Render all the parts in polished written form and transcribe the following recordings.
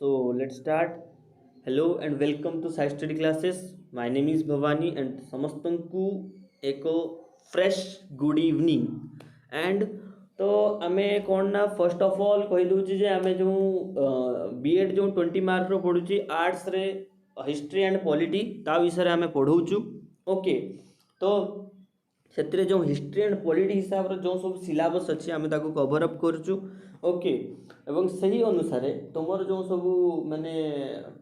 So let's start. Hello and welcome to Sai Study Classes. My name is Bhavani and ସମସ୍ତଙ୍କୁ ଏକ fresh good evening. And तो आमे कौन ना first of all कही दूची जे आमे जो बीएड जो 20 मार्क रो पढुची आर्ट्स रे हिस्ट्री एंड पॉलिटी ता विषय रे आमे पढौचु ओके तो ସେଥିରେ ଯେଉଁ ହିଷ୍ଟ୍ରି ଆଣ୍ଡ ପଲିଟି ହିସାବରେ ଯେଉଁ ସବୁ ସିଲାବସ୍ ଅଛି ଆମେ ତାକୁ କଭର ଅପ୍ କରୁଛୁ ଓକେ ଏବଂ ସେହି ଅନୁସାରେ ତୁମର ଯେଉଁ ସବୁ ମାନେ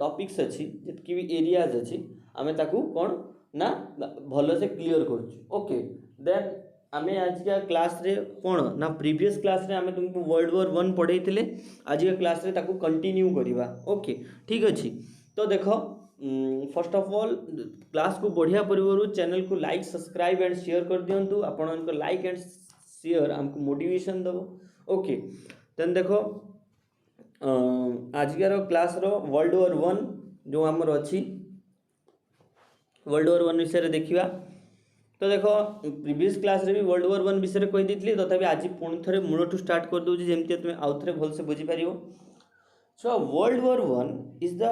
ଟପିକ୍ସ ଅଛି ଯେତିକି ବି ଏରିଆଜ୍ ଅଛି ଆମେ ତାକୁ କ'ଣ ନା ଭଲସେ କ୍ଲିଅର କରୁଛୁ ଓକେ ଦେନ୍ ଆମେ ଆଜିକା କ୍ଲାସ୍ରେ କ'ଣ ନା ପ୍ରିଭିୟସ୍ କ୍ଲାସ୍ରେ ଆମେ ତୁମକୁ ୱାର୍ଲ୍ଡ ୱାର୍ 1 ପଢ଼େଇଥିଲେ ଆଜିକା କ୍ଲାସ୍ରେ ତାକୁ କଣ୍ଟିନ୍ୟू କରିବା ଓକେ ଠିକ୍ ଅଛି ତ ଦେଖ फर्स्ट ऑफ ऑल क्लास को बढ़िया पूर्व चैनल को लाइक सब्सक्राइब एंड शेयर कर दिंतु आपण लाइक एंड शेयर हमको मोटिवेशन दब ओके देन देखो आजकार क्लास रो वर्ल्ड वॉर 1 जो आमर अच्छी वर्ल्ड वॉर 1 विषय देखा तो देखो प्रीवियस क्लास रे भी वर्ल्ड वॉर 1 विषय कही देती तथापि आज पुणी थे मूलठू स्टार्ट कर दूसरी जमी तुम आउ थे भलसे बुझीपार so world war 1 is the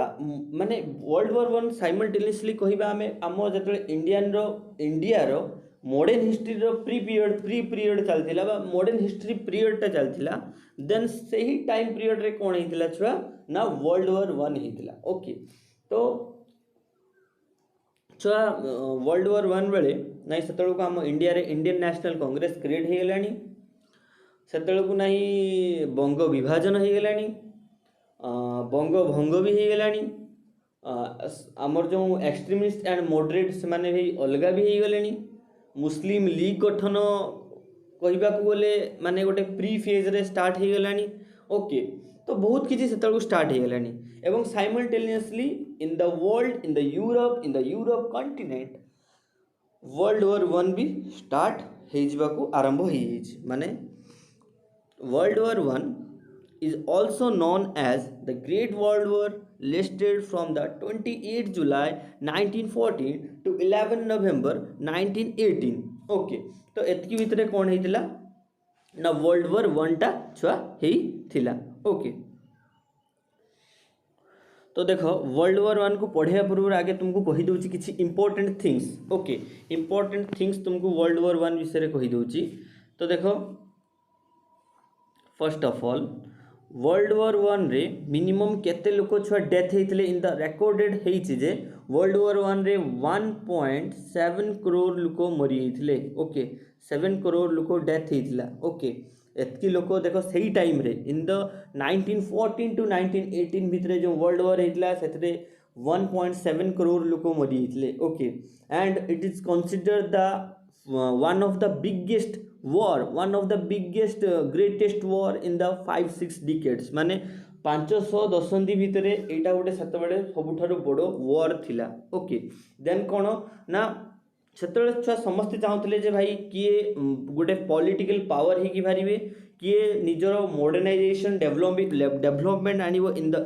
माने वर्ल्ड वॉर 1 साइमल्टेनियसली कहबा हमें आम जो इंडिया रो मॉडर्न हिस्ट्री रो प्री पीरियड चलथिला बा मॉडर्न हिस्ट्री पीरियड टा चलथिला देन सही टाइम पीरियड रे कोन हेतिला छुआ ना वर्ल्ड वॉर 1 हेतिला ओके तो छुआ वर्ल्ड वॉर 1 बेले नाही सेतळो को हम इंडिया रे इंडियन नेशनल कांग्रेस क्रिएट हे गेलानी सेतळो को नाही बंग विभाजन हे गेलानी बंग भंग भी हो गलानी आमर जो एक्सट्रीमिस्ट एंड मॉडरेट से माने भी अलगा भी हो गले मुस्लिम लीग गठन कहबा को बोले माने गोटे प्री फेज रे स्टार्ट हो गलानी ओके तो बहुत किसी से स्टार्ट हो गलानी एवं simultaneously in the world in the Europe continent world war 1 भी स्टार्ट हो जाबा आरंभ हो माने world war 1 is also known as the Great World War lasted from the 28 July 1914 to 11 November 1918 okay तो एतकी भितर कौन हेतिला ना वर्ल्ड वॉर 1 टा छुआ हेतिला ओके तो देखो वर्ल्ड वॉर 1 को पढ़िया पूर्व आगे तुमको कही दूची किछि important things okay important things तुमको वर्ल्ड वॉर 1 विषय रे कही दूची तो देखो first of all world war 1 रे मिनिमम केते लोक छुआ डेथ हेतिले इन द रेकॉर्डेड हेछि जे वर्ल्ड वॉर 1 रे 1.7 करोड़ लोक मरी हेतिले ओके 7 करोड़ लोक डेथ हेतिला ओके एतकी लोक देखो सही टाइम रे इन द 1914 टू 1918 भितरे जो वर्ल्ड वॉर हेतिला सेतरे 1.7 करोड़ लोक मरी हेतिले okay and it is considered the one of the biggest greatest war in the 5-6 decades माने 500 दशंधि भितर एटा गोटे सेत बड़े सबुठारु बड़ो वॉर थिला ओके देन कोन ना सेतबेले छुआ समस्त चाहूले जे भाई किए गोटे पॉलिटिकल पावर ही कि भारिबे किए निजर मॉडर्नाइजेशन डेवलपमेंट आनिबो in the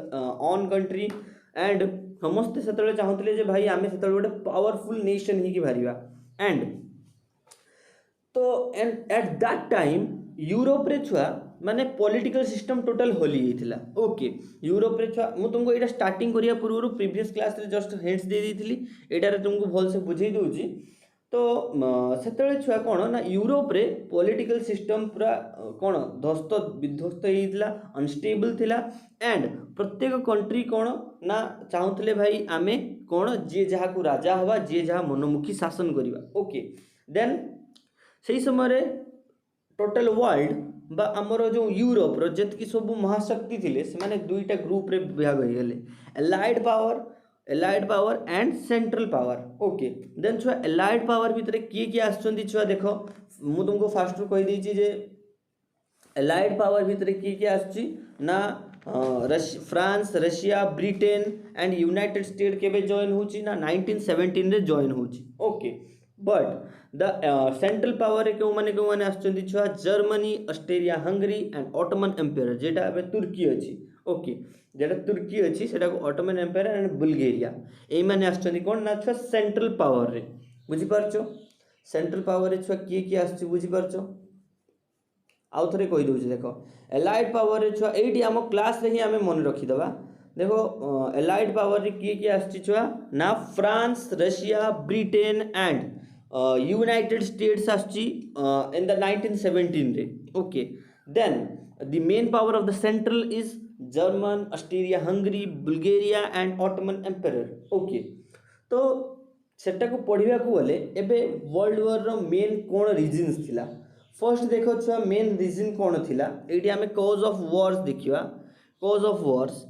on country and समस्त सेतबेले चाहूले जे भाई आमे सेतबेले गोटे पावरफुल नेशन ही कि भारिबा एंड तो and at that time Europe रे छुआ माने पॉलिटिकल सिस्टम टोटल होली हेतिला ओके यूरोप रे छुआ मु तुमको एटा स्टार्टिंग करिया पूर्व प्रीवियस क्लास रे जस्ट हिंट्स दे देथिली एटा रे तुमको भल से बुझेई दोची तो सेतले छुआ कोन ना यूरोप रे पॉलिटिकल सिस्टम पूरा कोन ध्वस्त विध्वस्त हेतिला अनस्टेबल थिला एंड प्रत्येक कंट्री कोन ना चाहुतले भाई आमे कोन जे जहा को राजा हवा जे जहा मनोमुखी शासन करिवा ओके देन सही समय टोटल वर्ल्ड बा आमर जो यूरोप रो जतकी सब महाशक्ति थिले से माने दुईटा ग्रुप रे भाग हो गले allied power and central power okay then छुआ एलाइड पावर भितर किए आछंती छुआ देखो मु तुमको फास्ट कहि देछि जे एलाइड पावर भितर किए आछी ना France Russia Britain and United State केबे जॉइन होची ना 1917 रे जॉइन होची okay but the central power क्यों माने आछंती छुआ Germany Australia Hungary and Ottoman Empire जेटा अबे तुर्की अछि ओके जेटा तुर्की अछि सेटा को ऑटोमन एम्पायर एंड बुल्गारिया ए माने आछंती कोन ना छुआ सेंट्रल पावर रे बुझी पारछो सेंट्रल पावर रे छुआ किए आछी बुझी पारछो आउ थरे कहि दोछि देखो एलाइड पावर रे छुआ एठी हम क्लास रे ही हमें मन रखी दबा देखो एलाइड पावर रे किए किए आछि छुआ ना France Russia Britain and United States आछि इन द 1917 रे okay then the main power of the central is German Australia Hungary Bulgaria and Ottoman Empire okay तो सेटा को पढ़िया को गले एबे वर्ल्ड वॉर रो मेन कोन रीजंस थिला फर्स्ट देखो छुआ मेन रीजन कोन थिला एटी हमें कॉज ऑफ वॉर्स देखिवा कॉज ऑफ वॉर्स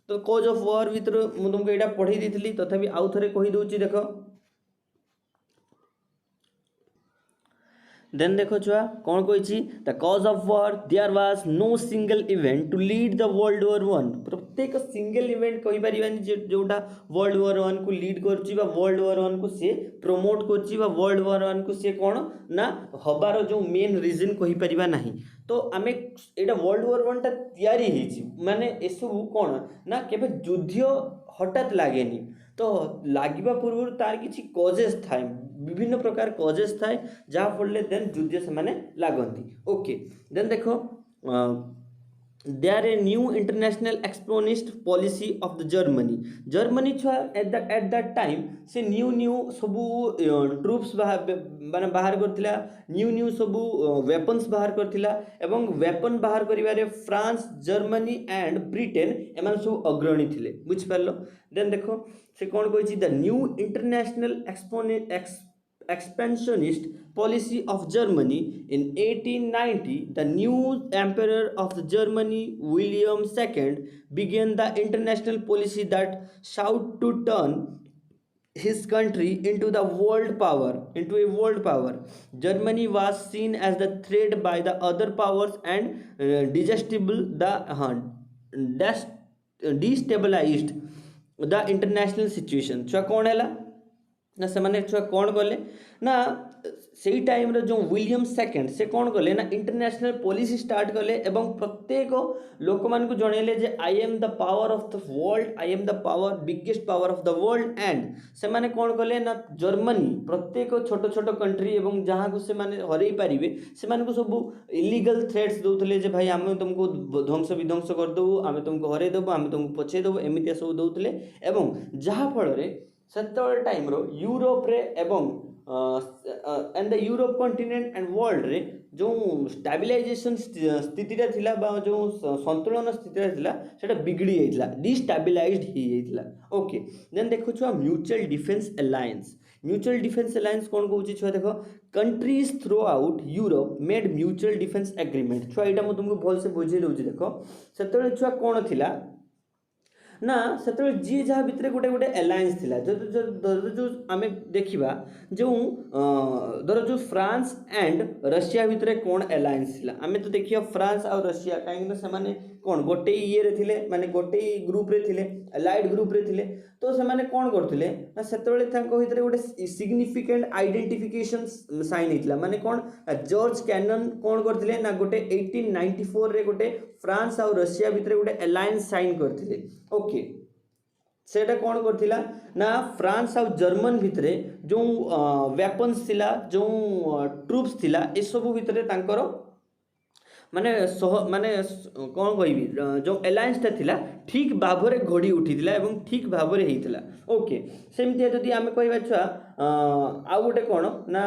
तो कॉज ऑफ वॉर भीतर मु तुमको एटा पढ़ी देथिली तथापि आउ थरे कहि दोची देखो देन देखो छुआ कौन कही the cause of war there was no single event to lead the world war one प्रत्येक सिंगल इवेंट कहि परिबानी जोटा वर्ल्ड वॉर वन को लीड करछि बा वर्ल्ड वॉर वन को से प्रमोट करछि बा वर्ल्ड वॉर वन को से कोन ना हबार जो मेन रीजन कहि परिबा नाही तो आमे एटा वर्ल्ड वॉर वन ता तयारी हेछि माने एसबु कोन ना केबे युद्ध हठात लागेनी तो लागिबा पूर्व तार किछि कॉजेस थाए विभिन्न प्रकार कॉजेस थाए जहाँ फल देन युद्ध से माने लागंती ओके देन देखो there a new international expansionist policy of the Germany छुआ एट दैट टाइम से न्यू सबू ट्रूप्स माने बाहर करथिला न्यू सबू वेपन्स बाहर करथिला एवं वेपन बाहर करिवारे फ्रांस जर्मनी एंड ब्रिटेन एमान सब अग्रणी थिले बुझ पारलो देन देखो से कोन कहिछि the new international expansionist policy of Germany in 1890 the new emperor of the Germany William II began the international policy that sought to turn his country into a world power Germany was seen as the threat by the other powers and destabilized the international situation छुआ कौन है ना से माने छुआ कौन कले ना से टाइम रे जो विलियम सेकेंड से कौन कले ना इंटरनेशनल पॉलिसी स्टार्ट कले एवं प्रत्येक लोक मान को जणेले जे I am the power of the world I am the power biggest power of the world and से माने कौन कले ना जर्मनी प्रत्येक छोट छोट कंट्री एवं जहां को से माने हरई पारिबे से मान को सब इलीगल थ्रेट्स दउथले जे भाई हम तुमको ध्वंस विध्वंस कर दउ हम तुमको हरई देबो हम तुमको पछे देबो एमितिया सब दउथले एवं जहां फल रे सेतबेल टाइम रो यूरोप रे एवं and the Europe continent and world रे जो स्टेबलाइजेशन स्थितिटा थिला बा जो संतुलन स्थितिटा थिला सेटा बिगड़ी जाइतला डिस्टेबलाइज्ड ही जाइतला ओके देन देखो छुआ म्यूचुअल डिफेंस अलायंस कौन कहूची छुआ देखो countries through out Europe made mutual defence agreement छुआ एटा मु तुमको भल से बुझे दउची देखो सेतबेल छुआ कौन थिला ना सेतबेल जी जहाँ भितर गोटे गोटे अलायंस थिला जो आमे देखिबा जो धर जो फ्रांस एंड रशिया भितर कौन अलायंस थिला आमे तो देखिया फ्रांस और रशिया काहे ना से माने कौन गोटे ये रे थिले माने गोटे ग्रुप रे थिले अलाइड ग्रुप रे थिले तो से माने कौन करथिले ना सेतबेले तांको भितर गोटे सिग्निफिकेंट आइडेंटिफिकेशन साइन हितला माने कौन जॉर्ज कैनन कौन करथिले ना गोटे 1894 रे गोटे फ्रांस और रशिया भितर गोटे अलायंस साइन करथिले ओके सेटा कौन करथिला ना फ्रांस और जर्मन भितरे जो वेपन्स थिला जो ट्रूप्स थिला ए सब भितरे तांकर माने माने कौन कहबी जो अलायंस ता थिला ठीक भाबरे घोड़ी उठीथिला एवं ठीक भाबरे हेइथिला ओके सेमति जदी आमे कहबा छुआ आ गोटे कोन ना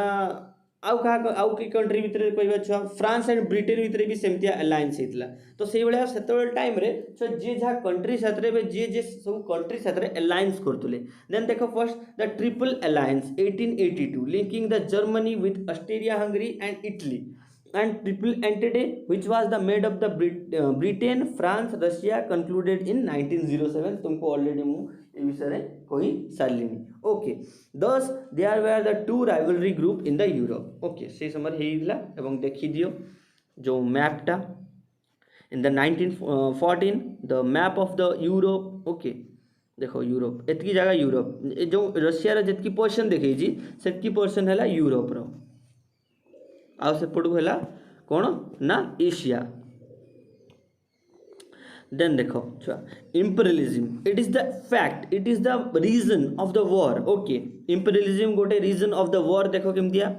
आउ की कंट्री भितर कहबा छुआ फ्रांस एंड ब्रिटेन भितर भी सेमति अलायंस हेइथिला तो सेइ बेला सेतबेल टाइम रे छुआ जे जहा कंट्री साथरे बे जे सब कंट्री साथरे अलायंस करतुले देन देखो first the triple alliance 1882 linking the Germany with Australia Hungary and Italy and triple entente which was the made of the Britain France Russia concluded in 1907 तुमको already मु ए विषय रे कहि सारलिनी okay thus there were the two rivalry group in the Europe okay से समय हेइला एवं देखि दियो जो मैप टा in the 1914 the map of the Europe okay देखो यूरोप एतकी जगह यूरोप जो रशिया रे जतकी पोर्शन देखै छी सेतकी पोर्शन हैला यूरोप रो आउ सेपटू है कौन ना एशिया देन देखो छुआ imperialism it is the fact it is the reason of the war okay imperialism गोटे रीजन ऑफ द वॉर देखो केम दिया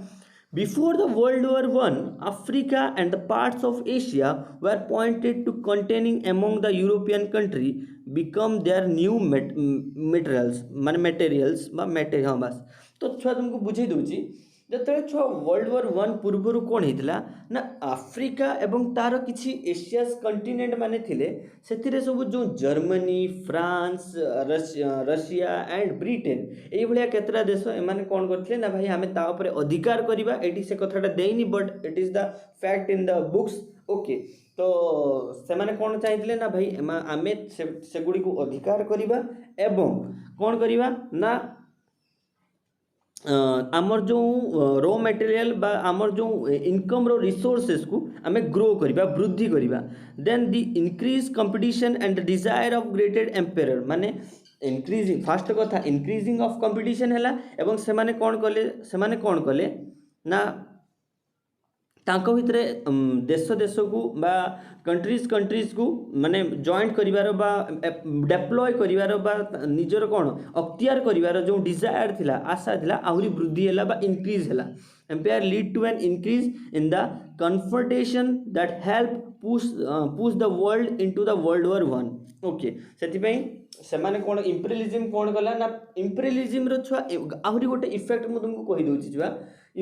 Before the World War One, Africa and the parts of Asia were pointed to containing among the European country become their new materials मान materials बा material हाँ बस तो छुआ तुमको बुझे दूची ଯେତେବେଳେ ଛୁଆ वर्ल्ड war वन ପୂର୍ବରୁ କ'ଣ ହେଇଥିଲା ନା ଆଫ୍ରିକା ଏବଂ ତାର କିଛି ଏସିଆସ୍ କଣ୍ଟିନେଣ୍ଟ ମାନେ ଥିଲେ ସେଥିରେ ସବୁ ଯେଉଁ Germany France Russia and Britain ଏଇଭଳିଆ କେତେଟା ଦେଶ ଏମାନେ କ'ଣ କରିଥିଲେ ନା ଭାଇ ଆମେ ତା ଉପରେ ଅଧିକାର କରିବା ଏଠି ସେ କଥାଟା ଦେଇନି but it is the fact in the books okay ତ ସେମାନେ କ'ଣ ଚାହିଁଥିଲେ ନା ଭାଇ ଆମେ ସେଗୁଡ଼ିକୁ ଅଧିକାର କରିବା ଏବଂ କ'ଣ କରିବା ନା आमर जो रो मटेरियल बा आमर जो इनकम रो रिसोर्सेस को आमे ग्रो करिबा वृद्धि करिबा then the increase competition and desire of greater empire माने इंक्रीजिंग फास्ट कथा इंक्रीजिंग ऑफ कंपटीशन हैला एवं सेमाने कोन कले ना तांको भितरे देश देश को बा कंट्रीज को माने जॉइंट करिवार बा डेप्लॉय करिवार बा निजर कोन अख्तियार करिवार जो डिजायर थिला आशा थिला आहुरी वृद्धि हैला बा इंक्रीज हैला empire lead to an increase in the confrontation that help push the world into the world war one okay सेति पई सेमाने कोन इंपेरियलिज्म कोन गला ना इंपेरियलिज्म रो छुआ आहुरी गोटे इफेक्ट मु तुमको कहि दोछि छुआ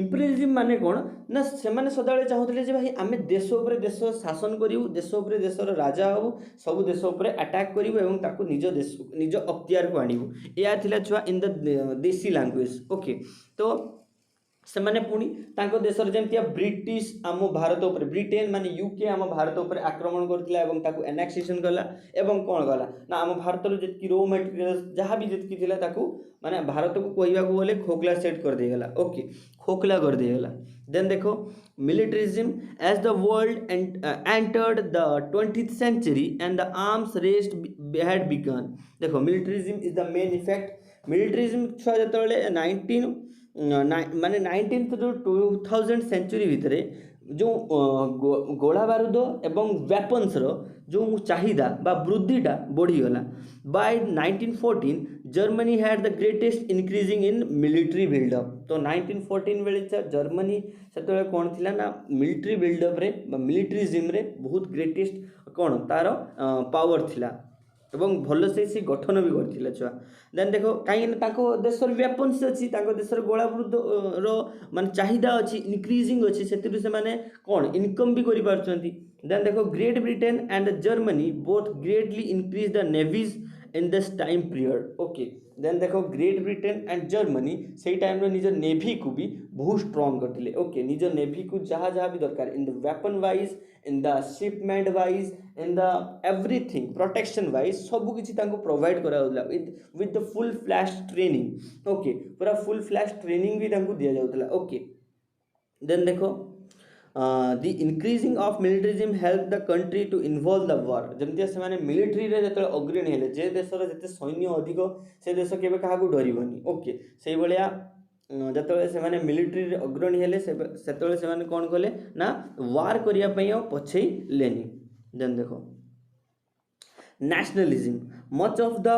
इंपेरियलिज्म माने कोन ना सेमाने सदाळे चाहुतले जे भाई आमे देश ऊपर देश शासन करिवु देश ऊपर देशर राजा हबु सब देश ऊपर अटैक करिवु एवं ताको निज देश निज अख्तियार को आनिवु एया थिला छुआ इन द देसी लैंग्वेज ओके तो सेमाने पुणी तांको देशर जेमतिया ब्रिटिश आम भारत ऊपर ब्रिटेन माने यूके आम भारत ऊपर आक्रमण करथिला एवं ताको एनेक्सेशन कला एवं कोन गला ना आम भारत रो जेतकी रो मटेरियल्स जहां भी जेतकी थिला ताको माने भारत को कहबा को बोले खोखला सेट कर देगला ओके खोखला कर देगला देन देखो militarism as the world entered the 20th century and the arms race had begun देखो militarism is the main effect militarism छुआ जतले 19 माने 19th टू 2000 सेंचुरी भितर जो गोला बारूद एवं वेपन्स रो जो चाहिदा बा वृद्धिटा बढ़ीगला by 1914 Germany had the greatest increasing in military buildup तो 1914 बेले जर्मनी से कौन थिला ना मिलिट्री बिल्डअप रे मिलिट्रिज्म रे बहुत ग्रेटेस्ट कौन तार पावर थिला एवं भल से गठन भी करथिला छुआ देन देखो कहीं देशर वेपन्स अच्छी देशर गोला बारूद रो मान चाहिदा अच्छी इंक्रीजिंग अच्छी से माने कौन इनकम भी करि पारछंती देन देखो Great Britain and Germany both greatly increase the navies in this time period okay then देखो ग्रेट ब्रिटेन एंड जर्मनी से टाइम रे निज नेवी को भी बहुत स्ट्रांग करथिले ओके निज नेवी को जहाँ भी दरकार in the weapon wise in the shipment wise in the everything protection wise सब किसी प्रोवाइड करा with the full flash training okay पूरा फुल फ्लैश ट्रेनिंग भी दिया जाउतला ओके देन देखो the increasing of militarism helped the country to involve the war जमतिया से माने military रे जतले अग्रणी हेले जे देशर जते सैन्य अधिक से देश केबे काहाकू डरिबनी ओके सेही बलिया जतले से माने मिलिट्री रे अग्रणी हेले सेतले से माने कोन कले ना वार करिया पई पछई लेनी देन देखो nationalism much of the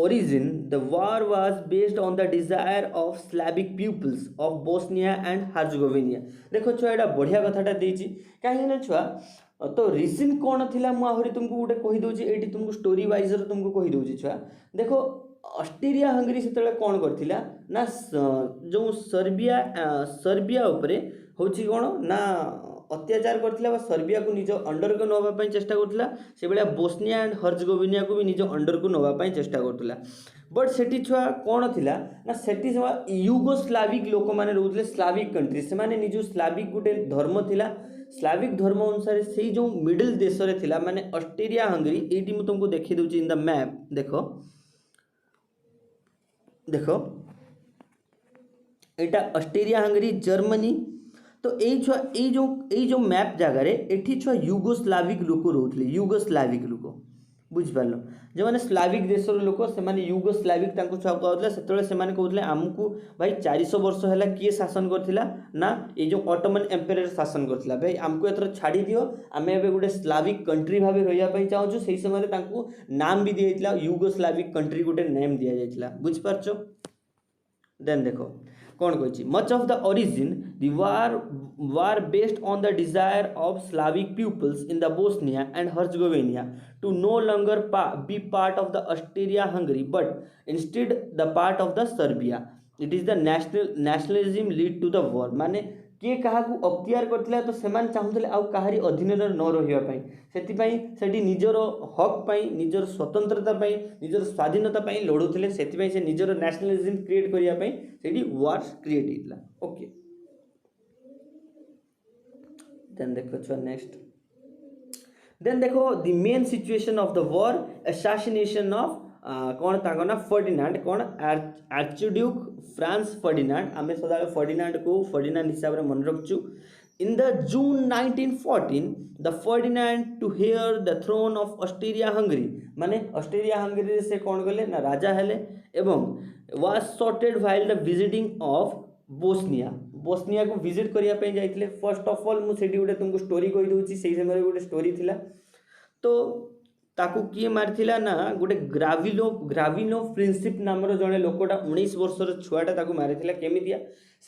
origin the war was based on the desire of Slavic peoples of Bosnia and Herzegovina देखो छुआ एटा बढ़िया कथाटा देछि काहे ना छुआ तो रीजन कोन थिला मु आहुरी तुमको गुटे कहि दोछि एटी तुमको स्टोरी वाइज रो तुमको कहि दोछि छुआ देखो ऑस्ट्रेलिया हंगरी सेतले कोन करथिला ना जो सर्बिया उपरे होछि कोन ना अत्याचार करथिला सर्बिया को निज अंडर को नवा पई चेष्टा करथिला से बेला बोस्निया एंड हर्जगोविना को भी निज अंडर को नवा पई चेष्टा करथिला बट सेठी छुआ कोन थिला ना सेठी युगोस्लाविक लोक माने रहउतले स्लाविक कंट्री से माने निज स्लाविक गुटे धर्म थिला स्लाविक धर्म अनुसार से जो मिडिल देश रे थिला माने ऑस्ट्रेलिया हंगरी एटी मु तुमको देखि दोछि इन द मैप देखो देखो एटा ऑस्ट्रेलिया हंगरी जर्मनी तो यही जो मैप जगार एठी छुआ युगोस्लाविक लोक रोथले युगोस्लाविक लोक बुझ पारलो जो माने स्लाविक देशर लोक से माने युगोस्लाविक तांको छुआ कहउतले सेतले से माने कहउतले हमकू भाई 400 वर्ष हैला किए शासन करथिला ना ए जो ऑटोमन एम्पायर शासन करथिला भाई हमकू एतर छाडी दियो आमे एबे गुटे स्लाविक कंट्री भाबे रहिया पई चाहूछु सेही समय तांको नाम भी दियैतला युगोस्लाविक कंट्री गुटे नेम दिया जायतला बुझ पारछो देन देखो कौन कही much of the origin the war based on the desire of Slavic peoples in the Bosnia and Herzegovina to no longer be part of the Austria Hungary but instead the part of the Serbia it is the nationalism lead to the war माने किए क्या अख्तियार करथिला तो सेमान चाहूले आउ काहारी अधीन न रहिबा पई सेतिपई सेठी निजर हक पई निजर स्वतंत्रता पई निजर स्वाधीनता पई लड़ुथिले सेतिपई से निजर नेशनलिज्म क्रिएट करिया पई सेठी वार क्रिएट हितला ओके देन देखो छुआ नेक्स्ट देन देखो the main situation of the war assassination of कौन तांको ना फर्डिनांड कौन आर्चड्यूक फ्रांस फर्डिनांड आमे सदा फर्डिनांड को फर्डिनांड हिसाब रे मन रखचु in the June 1914 the Ferdinand to heir the throne of Austria Hungary माने ऑस्ट्रिया हंगरी से कौन गले ना राजा हेले एवं was sorted while the visiting of Bosnia Bosnia को विजिट करिया पे जाइथिले फर्स्ट ऑफ ऑल मु सेडी गुटे तुमको स्टोरी कहि दोछि सेही समय गुटे स्टोरी थिला तो ताकू किए मारिथिला ना गोटे ग्राविनो प्रिंसिप नामर जड़े लोकटा 19 वर्षर छुआटा ताकू मारिथिला केमितिया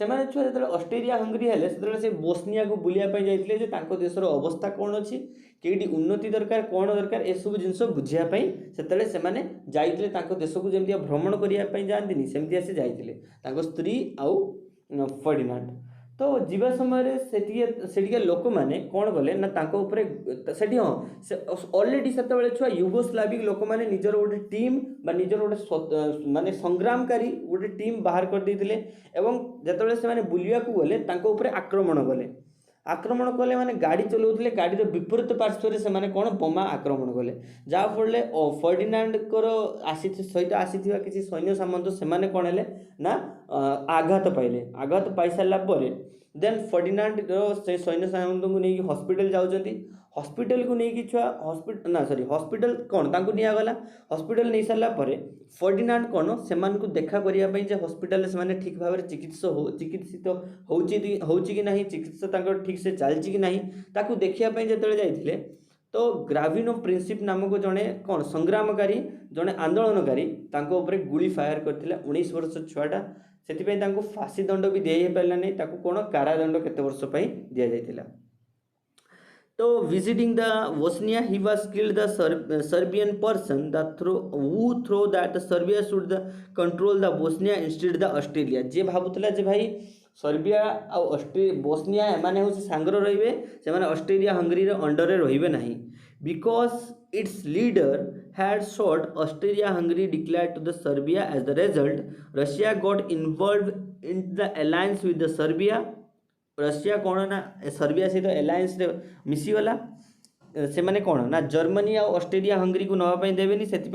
सेमाने छुआ जतले ऑस्ट्रेलिया हंगरी हेले सेतले से बोस्निया को बुलिया पय जाइथिले जे तांको देशर अवस्था कोन अछि केडी उन्नति दरकार कोन दरकार ए सब जिंस बुझिया पय सेतले सेमाने जाइथिले तांको देश को जेमितिया भ्रमण करिया पय जानदिनी सेमितिया से जाइथिले तांको स्त्री आउ फर्डिनांड तो जीवा समय से लोक मैंने कौन गले ना तांको ऊपर सेठी हाँ से ऑलरेडी सेतबेले छुआ युगोस्लाविक लोक मैंने निजर गोटे टीम बा निजर गोटे माने संग्रामकारी गोटे टीम बाहर कर देथिले एवं जेतबेले से माने बुलिया को गले तांको ऊपर आक्रमण कले माने गाड़ी चलाउथिले गाड़ी विपरीत पार्श्व से माने कोन बोमा आक्रमण कले जा फले फर्डिनांड कर सहित आसीथिबा किछि सैन्य सामंत से माने कोन हेले ना आघात पाई सारला परे देन फर्डिनांड से सैन्य सामंत को नहीं हॉस्पिटल जाउचंती हॉस्पिटल को नहीं छुआ हॉस्पिटल कौन तांको निया गला हॉस्पिटल नहीं सारला परे फर्डिनांड कौन से को देखा करिया पई जे हॉस्पिटल से माने ठीक भाव चिकित्सित होउची कि नहीं चिकित्सा तांको ठीक से चलची कि नहीं ताकू देखिया पई जेतले जाइथिले तो ग्राविनो प्रिंसिप नामक जड़े कौन संग्रामकारी जड़े आंदोलनकारी तांको ऊपर गुली फायर करथिले 19 वर्ष छुआटा सेतिपई तांको फांसी दंड भी दिया पारला नहीं ताकू कौन कारादंड केते वर्ष पई दिया जाइथिला तो visiting the Bosnia he was killed the Serbian person who throw that the Serbia should the control the Bosnia instead the Australia जे भाबुतला जे भाई सर्बिया आ बोस्निया एमाने हो सांगर रहिबे से माने ऑस्ट्रेलिया हंगरी रे अंडर रे रहिबे नाही because it's leader had sought Austria Hungary declared to the Serbia as the result Russia got involved in the alliance with the Serbia Russia कौन ना सर्बिया सहित एलायंस रे मिसी गला से माने कौन ना जर्मनी और ऑस्ट्रेलिया हंगरी को नवा पई देबेनी सेति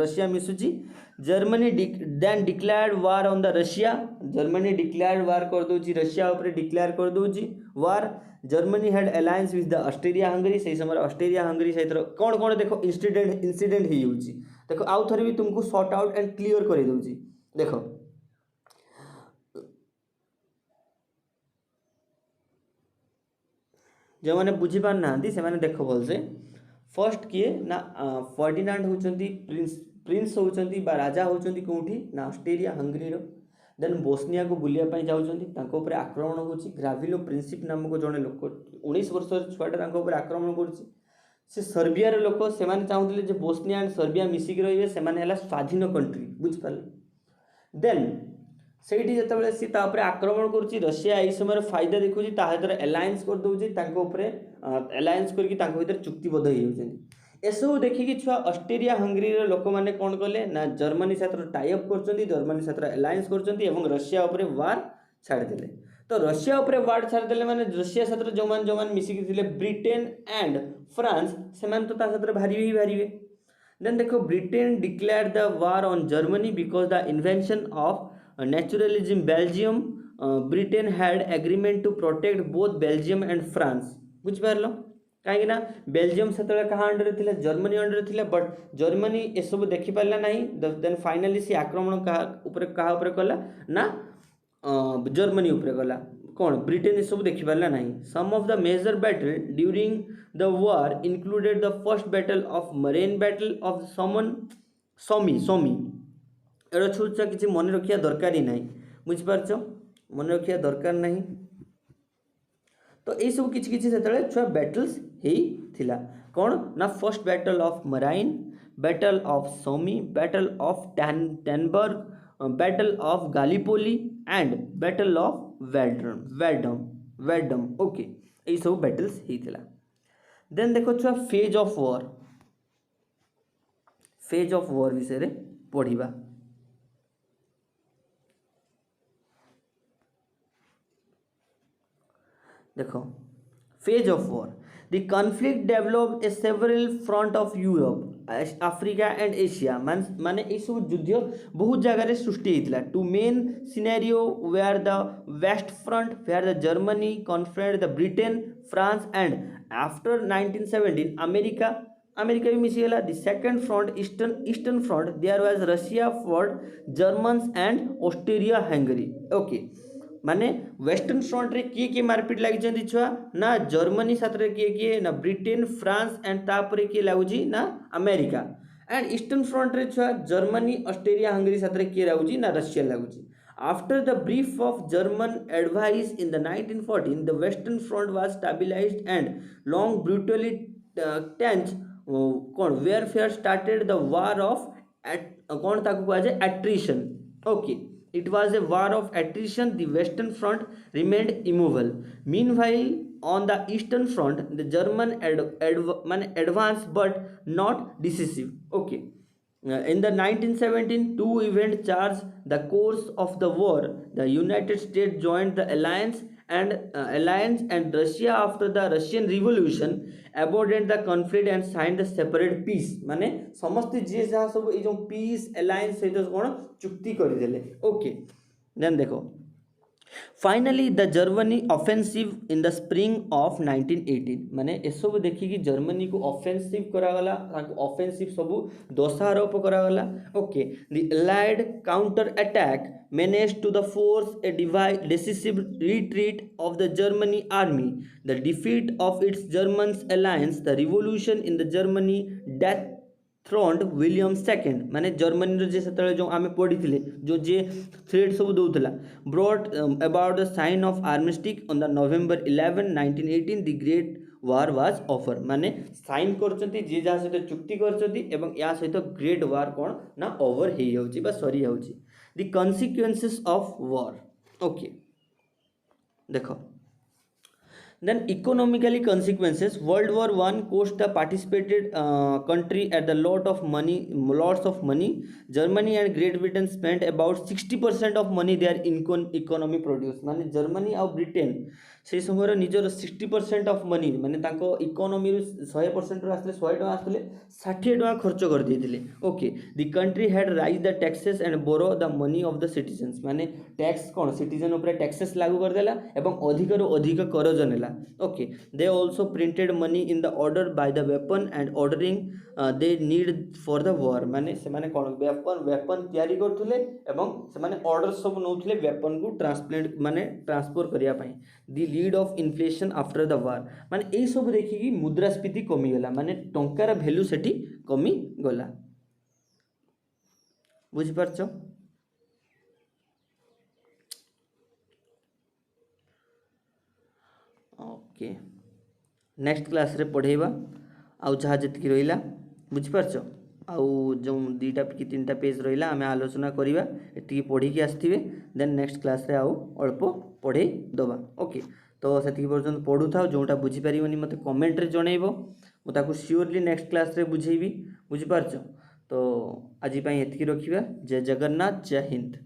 रशिया मिसुची Germany then declared war on the Russia Germany declared war कर दोची रशिया ऊपर डिक्लेयर कर दोची war Germany had alliance with the Australia Hungary से समय ऑस्ट्रेलिया हंगरी सहित कौन कौन देखो इंसिडेंट ही होची देखो आउ थरे भी तुमको सॉर्ट आउट एंड क्लियर कर दोची देखो जो मैंने बुझी पार ना से मैंने देख भल से फर्स्ट किए ना फर्डिनांड होचंती प्रिंस होचंती बा राजा होचंती कोठी ना ऑस्ट्रेलिया हंगरी रो देन बोस्निया को बुलिया पई जाउचंती तांको ऊपर आक्रमण होची ग्राविलो प्रिंसिप नामक जने लोक 19 वर्षर छुआटा तांको ऊपर आक्रमण करची से सर्बिया रे लोक से माने चाहुतले जे बोस्निया एंड सर्बिया मिसी के रहिबे से माने हला स्वाधीन कंट्री बुझ पाले देन सेठी जतबेले सी तापर आक्रमण करूची रशिया एई समय फायदा देखुची ताहातर अलायंस कर दोची तांको ऊपर अलायंस करकी तांको भीतर चुक्तिबद्ध हो जाउचंती एसो देखि कि छुआ ऑस्ट्रेलिया हंगरी रे लोक माने कोन कले ना जर्मनी साथ टाई अप करचंती जर्मनी साथ अलायंस करचंती एवं रशिया ऊपर वार छाड़ देले तो रशिया ऊपर वार छाड़ देले माने रशिया साथ जोमान मिसी कि थिले ब्रिटेन एंड फ्रांस सेमान तो ता साथ भारीबे देन देखो Britain declared the war on Germany because the invention of naturalism Belgium Britain had agreement to protect both Belgium and France बुझ पारलो कहीं ना बेल्जियम से कहाँ अंडर थिला जर्मनी अंडर थिला बट जर्मनी ए सब देखि पारला नहीं देन फाइनली से आक्रमण कहा ऊपर कला ना जर्मनी ऊपर कला कौन ब्रिटेन ए सब देखि पारला नहीं some of the major battle during the war included the first battle of Marne battle of Somme एटा छुचा किसी मन रखिया दरकारी नहीं बुझिपारछ मन रखिया दरकार नहीं। तो यही सब किछि किछि सेतले छुआ बैटल्स ही थिला कौन ना first battle of Marne, battle of Somme, battle of Tannenberg, battle of Gallipoli and battle of Verdun okay यही सब बैटल्स ही थिला। देन देखो छुआ फेज ऑफ वॉर विषय रे पढ़िबा। देखो phase of war the conflict developed a several front of Europe, Africa and Asia माने ये सब युद्ध बहुत जगह सृष्टि होता। Two main scenario where the west front where the Germany confront the Britain France and after 1917 America भी मिसीगला। The second front eastern front there was Russia for Germans and Austria Hungary okay माने western front रे किए मारपीट लगी छुआ ना Germany साथ रे किए ना ब्रिटेन फ्रांस एंड तापरे किए लगुची ना अमेरिका एंड ईस्टर्न फ्रंट रे छुआ जर्मनी ऑस्ट्रेलिया हंगरी साथ रे किए लगुची ना रशिया लगुची। After the brief of German advice in the 1914 the western front was stabilised and long brutally tense कौन warfare started the war of कौन ताकू कहा जाए attrition okay It was a war of attrition. The western front remained immovable. Meanwhile, on the eastern front, the German advanced but not decisive. Okay. In the 1917, two events charged the course of the war. The United States joined the alliance and Russia after the Russian Revolution abandoned the conflict and signed the separate peace. माने समस्त जे जहाँ सब ये जो peace alliance सहित कौन चुक्ति कर दिले ओके। देन देखो finally the Germany offensive in the spring of 1918 माने ये सब देखिए जर्मनी को ऑफेंसिव करागला ऑफेंसिव सब दोषारोप करागला okay. The allied counter attack managed to the force a decisive retreat of the Germany army, the defeat of its German alliance, the revolution in the Germany death throned William second माने Germany जे सेतले जो आमे पढ़ी जो जे threat सब दउतला brought about the sign of armistice on the November 11 1918 the great war was over माने साइन करचंती जे जा सहित चुक्ति करचंती एवं या सहित ग्रेट वार कोन ना ओवर हे जाउची बा सरी जाउची। The consequences of war okay देखो then economically consequences World War I cost the participated country at the lots of money. Germany and Great Britain spent about 60% of money their economy produce माने Germany और Britain से समय निजर 60% of money माने तांको economy 100% आसले 100 टका आसले 60 टका खर्च कर देथिले okay. The country had raise the taxes and borrow the money of the citizens माने टैक्स कोन सिटीजन ऊपर टैक्सेस लागू कर देला एवं अधिक रु अधिक करज नेला okay. They also printed money in the order by the weapon and ordering they need for the war माने से माने कोन वेपन तैयारी करथुले एवं से माने ऑर्डर सब नउथले वेपन को ट्रांसप्लांट माने ट्रांसफर करिया पई। The lead of inflation after the war माने एई सब देखिकी मुद्रास्फीति कमी गला माने टंकार वैल्यू सेठी कमी गला बुझि परछो ओके। नेक्स्ट क्लास रे पढ़ेबा आउ जहाँ जति रहिला बुझि परछो आउ जो दुईटा कि तीन पेज रहिला आमे आलोचना करिबा एति पढ़ी के आस्थिबे देन नेक्स्ट क्लास रे आउ अल्प पढ़े दबा ओके। तो से पर्यटन पढ़ू था जोटा बुझी पारिबनी मते कमेंट रे जणैबो मु ताकू श्योरली नेक्स्ट क्लास रे बुझेबी बुझी पारछो। तो आज पई एति रखिबा। जय जगन्नाथ जय हिंद।